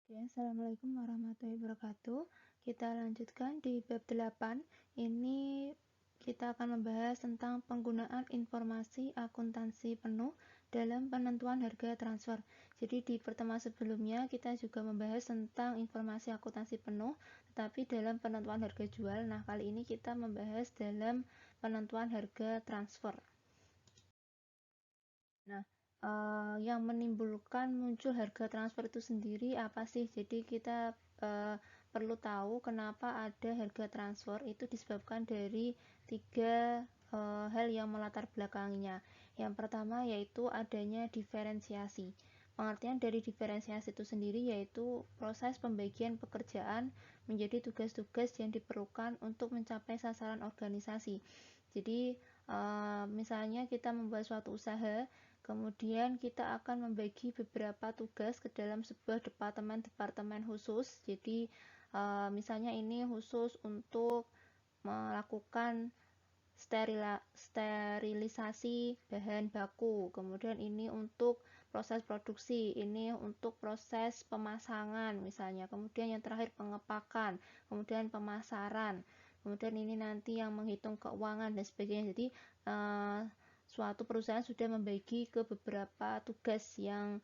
Oke, Assalamualaikum warahmatullahi wabarakatuh. Kita lanjutkan di bab 8. Ini kita akan membahas tentang penggunaan informasi akuntansi penuh dalam penentuan harga transfer. Jadi di pertemuan sebelumnya kita juga membahas tentang informasi akuntansi penuh, tetapi dalam penentuan harga jual. Nah, kali ini kita membahas dalam penentuan harga transfer. Nah, yang menimbulkan muncul harga transfer itu sendiri apa sih? Jadi kita perlu tahu kenapa ada harga transfer itu disebabkan dari tiga hal yang melatar belakanginya. Yang pertama yaitu adanya diferensiasi. Pengertian dari diferensiasi itu sendiri yaitu proses pembagian pekerjaan menjadi tugas-tugas yang diperlukan untuk mencapai sasaran organisasi. Jadi misalnya kita membuat suatu usaha, kemudian kita akan membagi beberapa tugas ke dalam sebuah departemen khusus. Jadi misalnya ini khusus untuk melakukan sterilisasi bahan baku, kemudian ini untuk proses produksi, ini untuk proses pemasangan misalnya, kemudian yang terakhir pengepakan, kemudian pemasaran, kemudian ini nanti yang menghitung keuangan dan sebagainya. Jadi suatu perusahaan sudah membagi ke beberapa tugas yang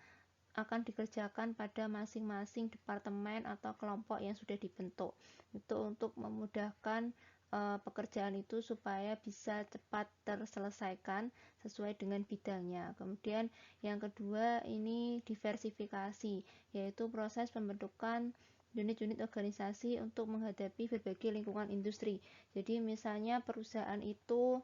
akan dikerjakan pada masing-masing departemen atau kelompok yang sudah dibentuk. Itu untuk memudahkan pekerjaan itu supaya bisa cepat terselesaikan sesuai dengan bidangnya. Kemudian yang kedua ini diversifikasi, yaitu proses pembentukan unit-unit organisasi untuk menghadapi berbagai lingkungan industri. Jadi misalnya perusahaan itu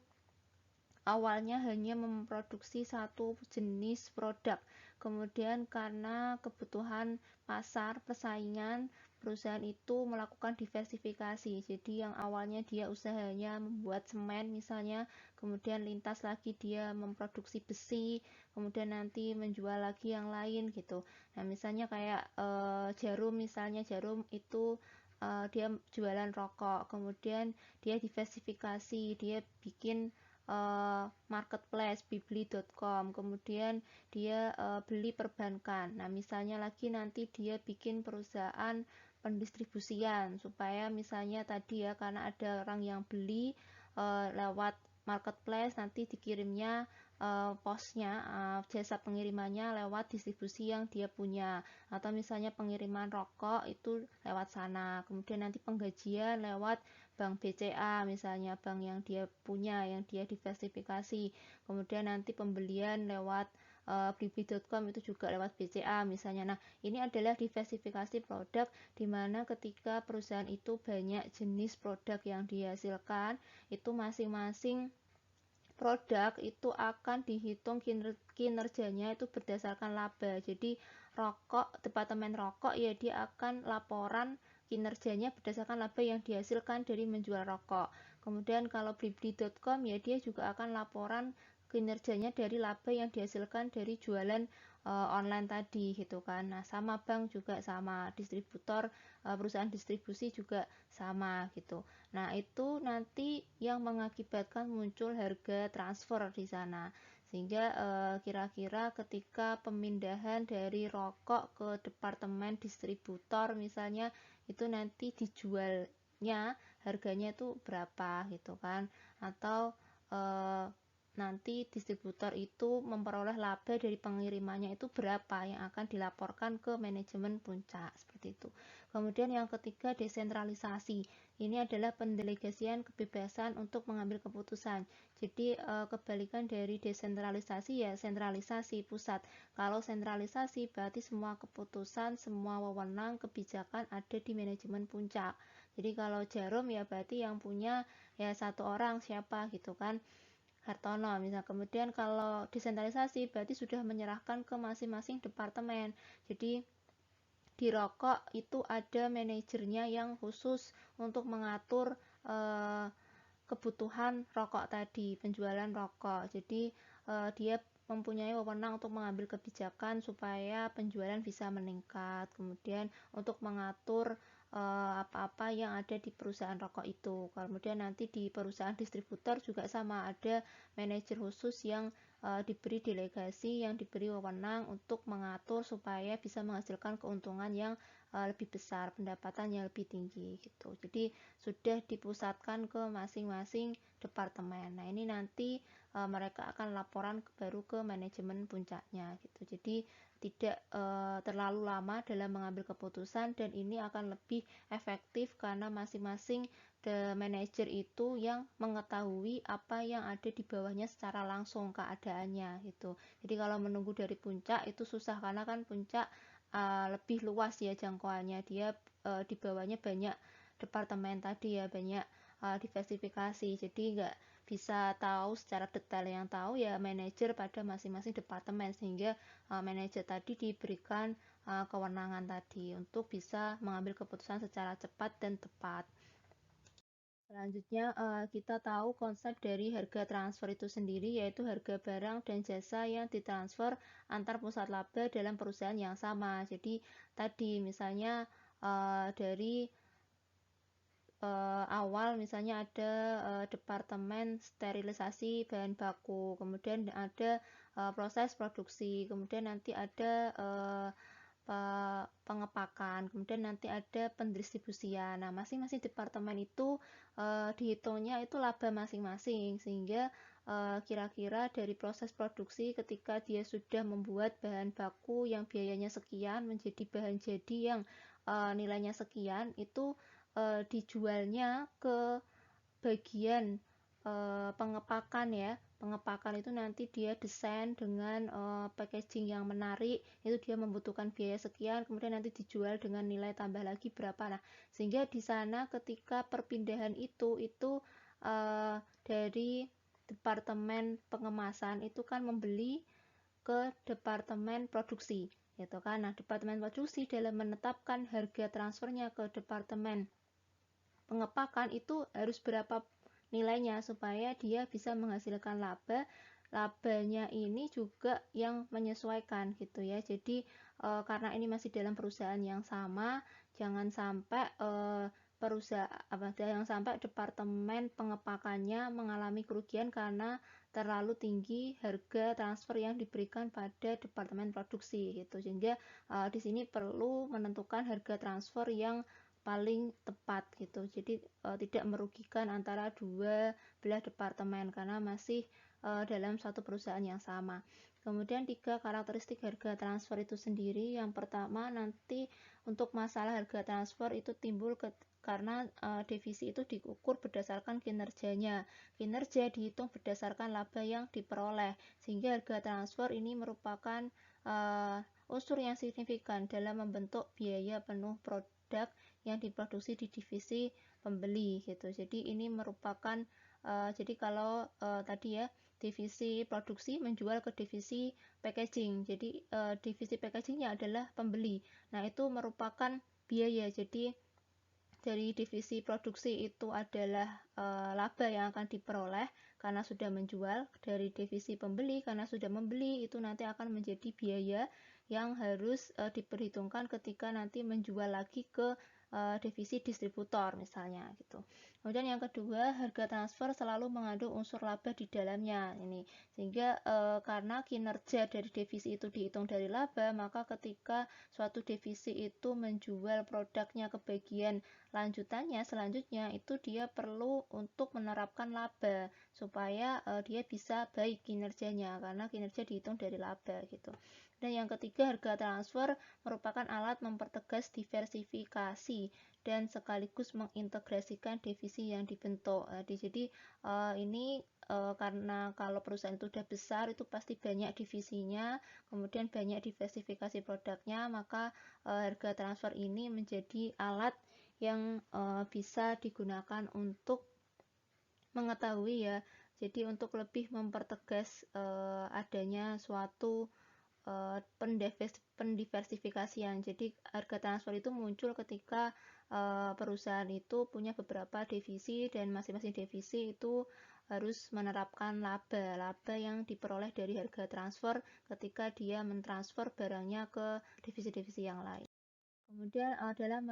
awalnya hanya memproduksi satu jenis produk, kemudian karena kebutuhan pasar persaingan, perusahaan itu melakukan diversifikasi. Jadi yang awalnya dia usahanya membuat semen misalnya, kemudian lintas lagi dia memproduksi besi, kemudian nanti menjual lagi yang lain gitu. Nah misalnya kayak jarum, misalnya jarum itu dia jualan rokok, kemudian dia diversifikasi, dia bikin marketplace bibli.com, kemudian dia beli perbankan. Nah misalnya lagi nanti dia bikin perusahaan pendistribusian supaya misalnya tadi ya, karena ada orang yang beli lewat marketplace, nanti dikirimnya posnya, jasa pengirimannya lewat distribusi yang dia punya, atau misalnya pengiriman rokok itu lewat sana, kemudian nanti penggajian lewat bank BCA misalnya, bank yang dia punya, yang dia diversifikasi, kemudian nanti pembelian lewat blibli.com itu juga lewat BCA misalnya. Nah ini adalah diversifikasi produk, dimana ketika perusahaan itu banyak jenis produk yang dihasilkan, itu masing-masing produk itu akan dihitung kinerjanya itu berdasarkan laba. Jadi departemen rokok ya dia akan laporan kinerjanya berdasarkan laba yang dihasilkan dari menjual rokok. Kemudian kalau blibli.com ya dia juga akan laporan kinerjanya dari laba yang dihasilkan dari jualan online tadi gitu kan. Nah sama bank juga sama, distributor perusahaan distribusi juga sama gitu. Nah itu nanti yang mengakibatkan muncul harga transfer di sana, sehingga kira-kira ketika pemindahan dari rokok ke departemen distributor misalnya, itu nanti dijualnya harganya itu berapa gitu kan, atau nanti distributor itu memperoleh laba dari pengirimannya itu berapa yang akan dilaporkan ke manajemen puncak, seperti itu. Kemudian yang ketiga desentralisasi, ini adalah pendelegasian kebebasan untuk mengambil keputusan. Jadi kebalikan dari desentralisasi ya sentralisasi pusat. Kalau sentralisasi berarti semua keputusan, semua wewenang, kebijakan ada di manajemen puncak. Jadi kalau Jarum ya berarti yang punya ya satu orang, siapa gitu kan, Hartono misal. Kemudian kalau desentralisasi berarti sudah menyerahkan ke masing-masing departemen. Jadi di rokok itu ada manajernya yang khusus untuk mengatur kebutuhan rokok tadi, penjualan rokok. Jadi dia mempunyai wewenang untuk mengambil kebijakan supaya penjualan bisa meningkat. Kemudian untuk mengatur apa-apa yang ada di perusahaan rokok itu. Kemudian nanti di perusahaan distributor juga sama, ada manajer khusus yang diberi delegasi yang diberi wewenang untuk mengatur supaya bisa menghasilkan keuntungan yang lebih besar, pendapatan yang lebih tinggi gitu. Jadi sudah dipusatkan ke masing-masing departemen. Nah, ini nanti mereka akan laporan baru ke manajemen puncaknya gitu. Jadi tidak terlalu lama dalam mengambil keputusan, dan ini akan lebih efektif karena masing-masing manajer itu yang mengetahui apa yang ada di bawahnya secara langsung keadaannya gitu. Jadi kalau menunggu dari puncak itu susah, karena kan puncak lebih luas ya jangkauannya, dia di bawahnya banyak departemen tadi ya, banyak diversifikasi, jadi nggak bisa tahu secara detail. Yang tahu ya manajer pada masing-masing departemen, sehingga manajer tadi diberikan kewenangan tadi untuk bisa mengambil keputusan secara cepat dan tepat. Selanjutnya kita tahu konsep dari harga transfer itu sendiri, yaitu harga barang dan jasa yang ditransfer antar pusat laba dalam perusahaan yang sama. Jadi tadi misalnya dari awal misalnya ada departemen sterilisasi bahan baku, kemudian ada proses produksi, kemudian nanti ada pengepakan, kemudian nanti ada pendistribusian. Nah, masing-masing departemen itu dihitungnya itu laba masing-masing, sehingga kira-kira dari proses produksi ketika dia sudah membuat bahan baku yang biayanya sekian menjadi bahan jadi yang nilainya sekian, itu dijualnya ke bagian pengepakan ya. Pengepakan itu nanti dia desain dengan packaging yang menarik, itu dia membutuhkan biaya sekian, kemudian nanti dijual dengan nilai tambah lagi berapa. Nah, sehingga di sana ketika perpindahan itu dari departemen pengemasan itu kan membeli ke departemen produksi gitu kan. Nah, departemen produksi dalam menetapkan harga transfernya ke departemen pengepakan itu harus berapa nilainya supaya dia bisa menghasilkan labanya ini juga yang menyesuaikan gitu ya. Jadi karena ini masih dalam perusahaan yang sama, jangan sampai jangan sampai departemen pengepakannya mengalami kerugian karena terlalu tinggi harga transfer yang diberikan pada departemen produksi gitu. Sehingga di sini perlu menentukan harga transfer yang paling tepat gitu. Jadi tidak merugikan antara dua belah departemen karena masih dalam satu perusahaan yang sama. Kemudian 3 karakteristik harga transfer itu sendiri. Yang pertama, nanti untuk masalah harga transfer itu timbul karena divisi itu diukur berdasarkan kinerjanya. Kinerja dihitung berdasarkan laba yang diperoleh, sehingga harga transfer ini merupakan unsur yang signifikan dalam membentuk biaya penuh produk yang diproduksi di divisi pembeli gitu. Jadi ini merupakan jadi kalau tadi ya divisi produksi menjual ke divisi packaging. Jadi divisi packagingnya adalah pembeli. Nah, itu merupakan biaya. Jadi dari divisi produksi itu adalah laba yang akan diperoleh karena sudah menjual. Dari divisi pembeli karena sudah membeli, itu nanti akan menjadi biaya yang harus diperhitungkan ketika nanti menjual lagi ke divisi distributor misalnya gitu. Kemudian yang kedua, harga transfer selalu mengandung unsur laba di dalamnya ini, sehingga karena kinerja dari divisi itu dihitung dari laba, maka ketika suatu divisi itu menjual produknya ke bagian selanjutnya itu dia perlu untuk menerapkan laba supaya dia bisa baik kinerjanya, karena kinerja dihitung dari laba gitu. Dan yang ketiga, harga transfer merupakan alat mempertegas diversifikasi dan sekaligus mengintegrasikan divisi yang dibentuk. Jadi ini karena kalau perusahaan itu sudah besar, itu pasti banyak divisinya, kemudian banyak diversifikasi produknya, maka harga transfer ini menjadi alat yang bisa digunakan untuk mengetahui ya. Jadi untuk lebih mempertegas adanya suatu pendiversifikasian. Jadi harga transfer itu muncul ketika perusahaan itu punya beberapa divisi, dan masing-masing divisi itu harus menerapkan laba yang diperoleh dari harga transfer ketika dia mentransfer barangnya ke divisi-divisi yang lain. Kemudian dalam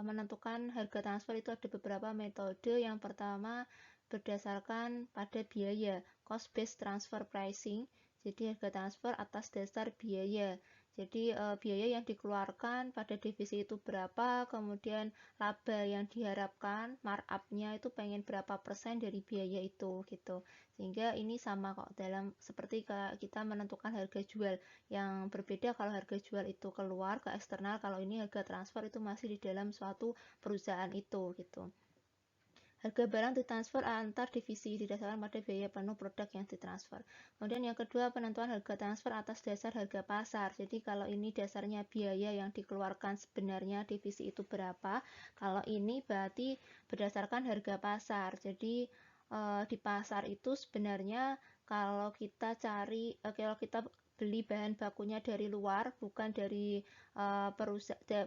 menentukan harga transfer itu ada beberapa metode. Yang pertama, berdasarkan pada biaya, cost based transfer pricing. Jadi harga transfer atas dasar biaya. Jadi biaya yang dikeluarkan pada divisi itu berapa, kemudian laba yang diharapkan, markup-nya itu pengen berapa persen dari biaya itu gitu. Sehingga ini sama kok dalam seperti kita menentukan harga jual. Yang berbeda kalau harga jual itu keluar ke eksternal, kalau ini harga transfer itu masih di dalam suatu perusahaan itu gitu. Harga barang ditransfer antar divisi didasarkan pada biaya penuh produk yang ditransfer. Kemudian yang kedua, penentuan harga transfer atas dasar harga pasar. Jadi kalau ini dasarnya biaya yang dikeluarkan sebenarnya divisi itu berapa, kalau ini berarti berdasarkan harga pasar. Jadi di pasar itu sebenarnya kalau kita kalau kita beli bahan bakunya dari luar, bukan dari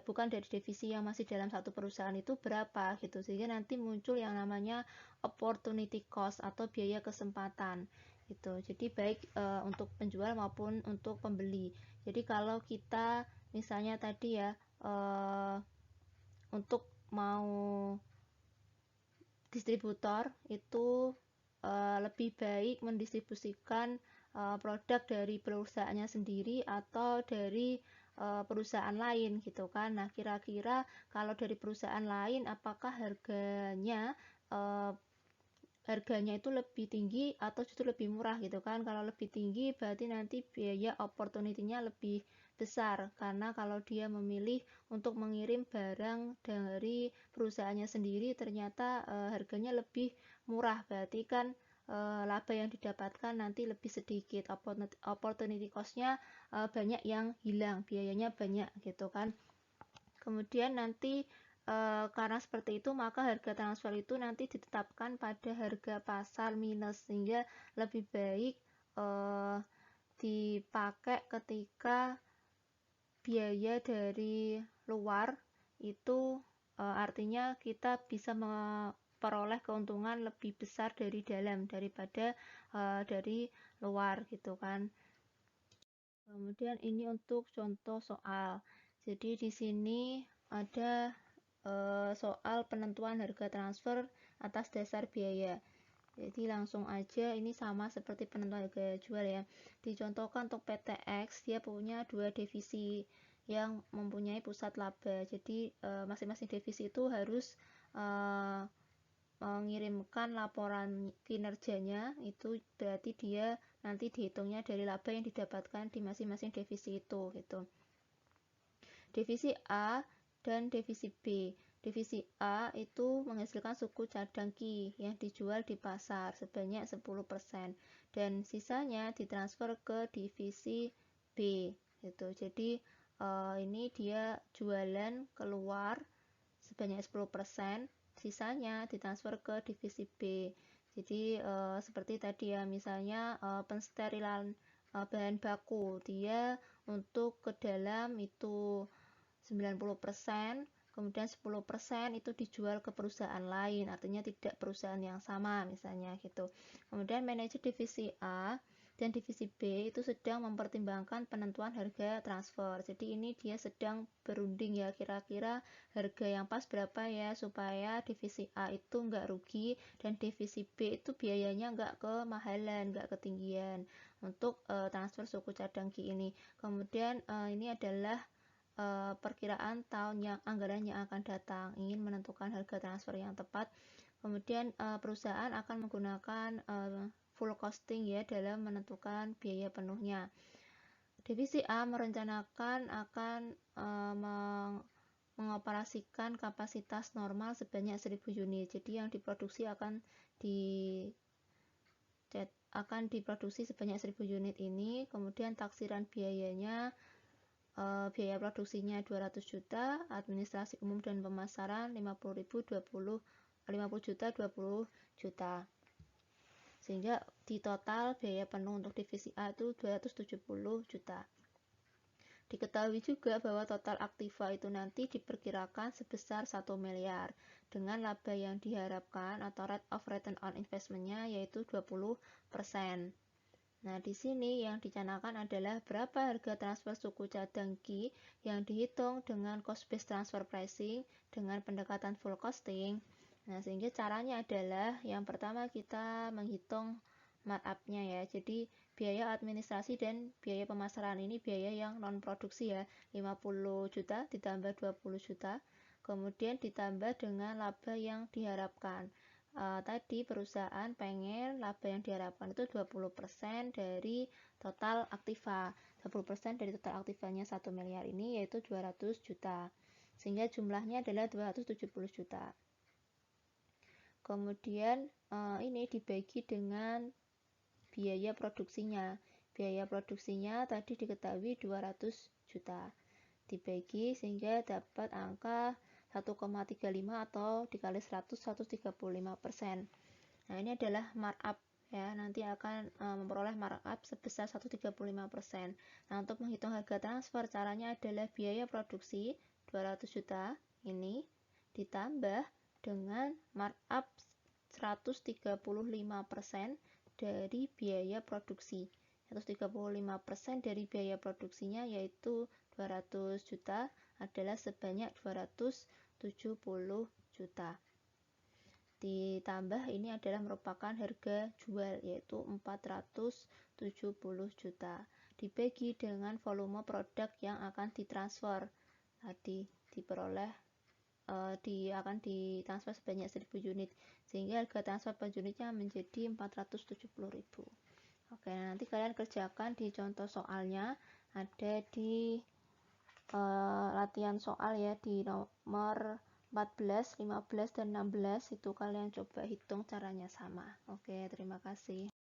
bukan dari divisi yang masih dalam satu perusahaan itu berapa gitu, sehingga nanti muncul yang namanya opportunity cost atau biaya kesempatan gitu. Jadi baik untuk penjual maupun untuk pembeli. Jadi kalau kita misalnya tadi ya untuk mau distributor itu lebih baik mendistribusikan produk dari perusahaannya sendiri atau dari perusahaan lain gitu kan. Nah, kira-kira kalau dari perusahaan lain apakah harganya itu lebih tinggi atau justru lebih murah gitu kan. Kalau lebih tinggi berarti nanti biaya opportunity-nya lebih besar, karena kalau dia memilih untuk mengirim barang dari perusahaannya sendiri ternyata harganya lebih murah, berarti kan laba yang didapatkan nanti lebih sedikit, opportunity cost-nya banyak yang hilang, biayanya banyak gitu kan. Kemudian nanti karena seperti itu maka harga transfer itu nanti ditetapkan pada harga pasar minus, sehingga lebih baik dipakai ketika biaya dari luar itu artinya kita bisa memperoleh keuntungan lebih besar dari dalam daripada dari luar gitu kan. Kemudian ini untuk contoh soal. Jadi di sini ada soal penentuan harga transfer atas dasar biaya. Jadi langsung aja ini sama seperti penentuan harga jual ya. Dicontohkan untuk PTX, dia punya dua divisi yang mempunyai pusat laba. Jadi masing-masing divisi itu harus mengirimkan laporan kinerjanya, itu berarti dia nanti dihitungnya dari laba yang didapatkan di masing-masing divisi itu gitu. Divisi A dan divisi B. Divisi A itu menghasilkan suku cadang Ki yang dijual di pasar sebanyak 10% dan sisanya ditransfer ke divisi B gitu. Jadi ini dia jualan keluar sebanyak 10%, sisanya ditransfer ke divisi B. Jadi seperti tadi ya, misalnya pensterilan bahan baku, dia untuk ke dalam itu 90%, kemudian 10% itu dijual ke perusahaan lain, artinya tidak perusahaan yang sama misalnya gitu. Kemudian manajer divisi A dan divisi B itu sedang mempertimbangkan penentuan harga transfer. Jadi ini dia sedang berunding ya, kira-kira harga yang pas berapa ya supaya divisi A itu nggak rugi dan divisi B itu biayanya nggak kemahalan, nggak ketinggian untuk transfer suku cadang Ki ini. Kemudian ini adalah perkiraan tahun yang anggaran yang akan datang, ingin menentukan harga transfer yang tepat. Kemudian perusahaan akan menggunakan full costing ya dalam menentukan biaya penuhnya. Divisi A merencanakan akan mengoperasikan kapasitas normal sebanyak 1000 unit. Jadi yang diproduksi akan diproduksi sebanyak 1000 unit ini. Kemudian taksiran biayanya biaya produksinya 200 juta, administrasi umum dan pemasaran 50 juta 20 juta. Sehingga di total biaya penuh untuk divisi A itu 270 juta. Diketahui juga bahwa total aktiva itu nanti diperkirakan sebesar 1 miliar dengan laba yang diharapkan atau rate of return on investment-nya yaitu 20%. Nah, di sini yang dicanangkan adalah berapa harga transfer suku cadang Ki yang dihitung dengan cost based transfer pricing dengan pendekatan full costing. Nah, sehingga caranya adalah yang pertama kita menghitung markup-nya ya. Jadi biaya administrasi dan biaya pemasaran ini biaya yang non produksi ya, 50 juta ditambah 20 juta. Kemudian ditambah dengan laba yang diharapkan. Tadi perusahaan pengen laba yang diharapkan itu 20% dari total aktiva. 20% dari total aktivanya 1 miliar ini yaitu 200 juta. Sehingga jumlahnya adalah 270 juta. Kemudian ini dibagi dengan biaya produksinya. Biaya produksinya tadi diketahui 200 juta. Dibagi sehingga dapat angka 1,35 atau dikali 100, 135%. Nah, ini adalah markup ya. Nanti akan memperoleh markup sebesar 135%. Nah, untuk menghitung harga transfer caranya adalah biaya produksi 200 juta ini ditambah dengan markup 135% dari biaya produksi. 135% dari biaya produksinya yaitu 200 juta adalah sebanyak 270 juta. Ditambah ini adalah merupakan harga jual yaitu 470 juta. Dibagi dengan volume produk yang akan ditransfer. Tadi diperoleh akan ditransfer sebanyak 1000 unit sehingga harga transfer per unitnya menjadi 470.000. Oke, nanti kalian kerjakan di contoh soalnya ada di latihan soal ya di nomor 14, 15 dan 16 itu kalian coba hitung caranya sama. Oke, terima kasih.